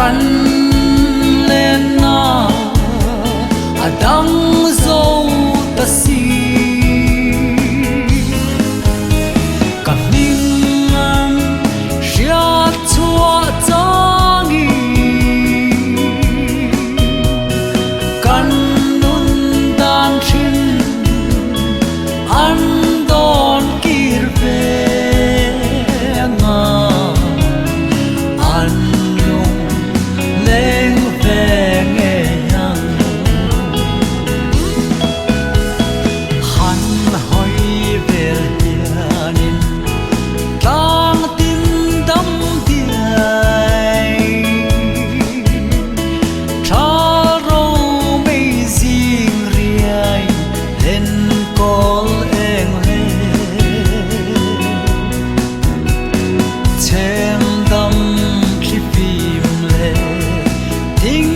kan lên na adang zo ta si ka hing ria chua changi kan nun dan thin an don kir ve nga an lung leng ve nge yang han hoi vel hianin tang tin dam tiai tha ro mei zing riai len kol eng le chen dam khi phim le ting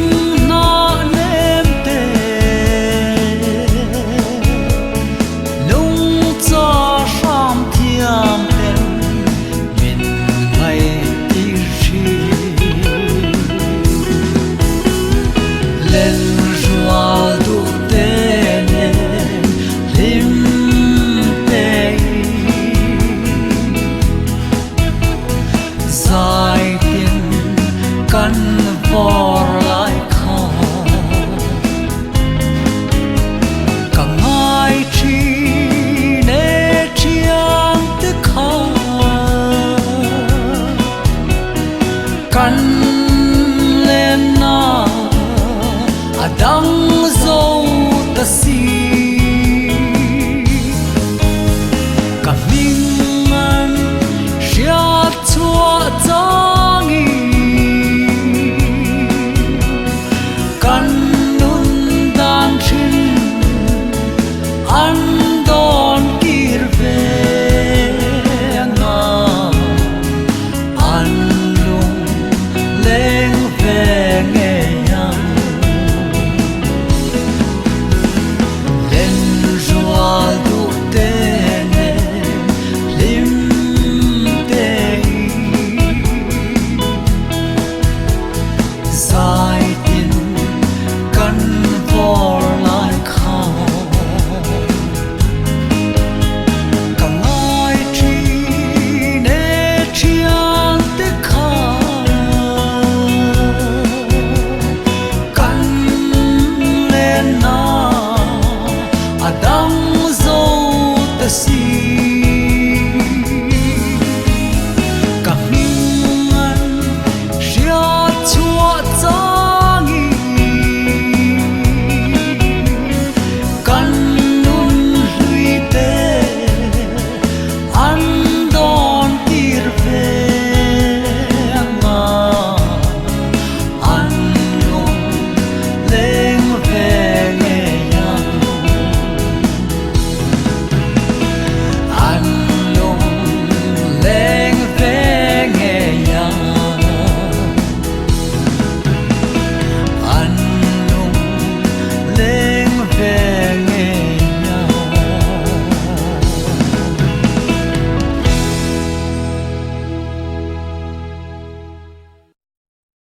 na nem te lung cha sham thiam pen min mai ti shi len rual du te ne lim te zai tin kan vor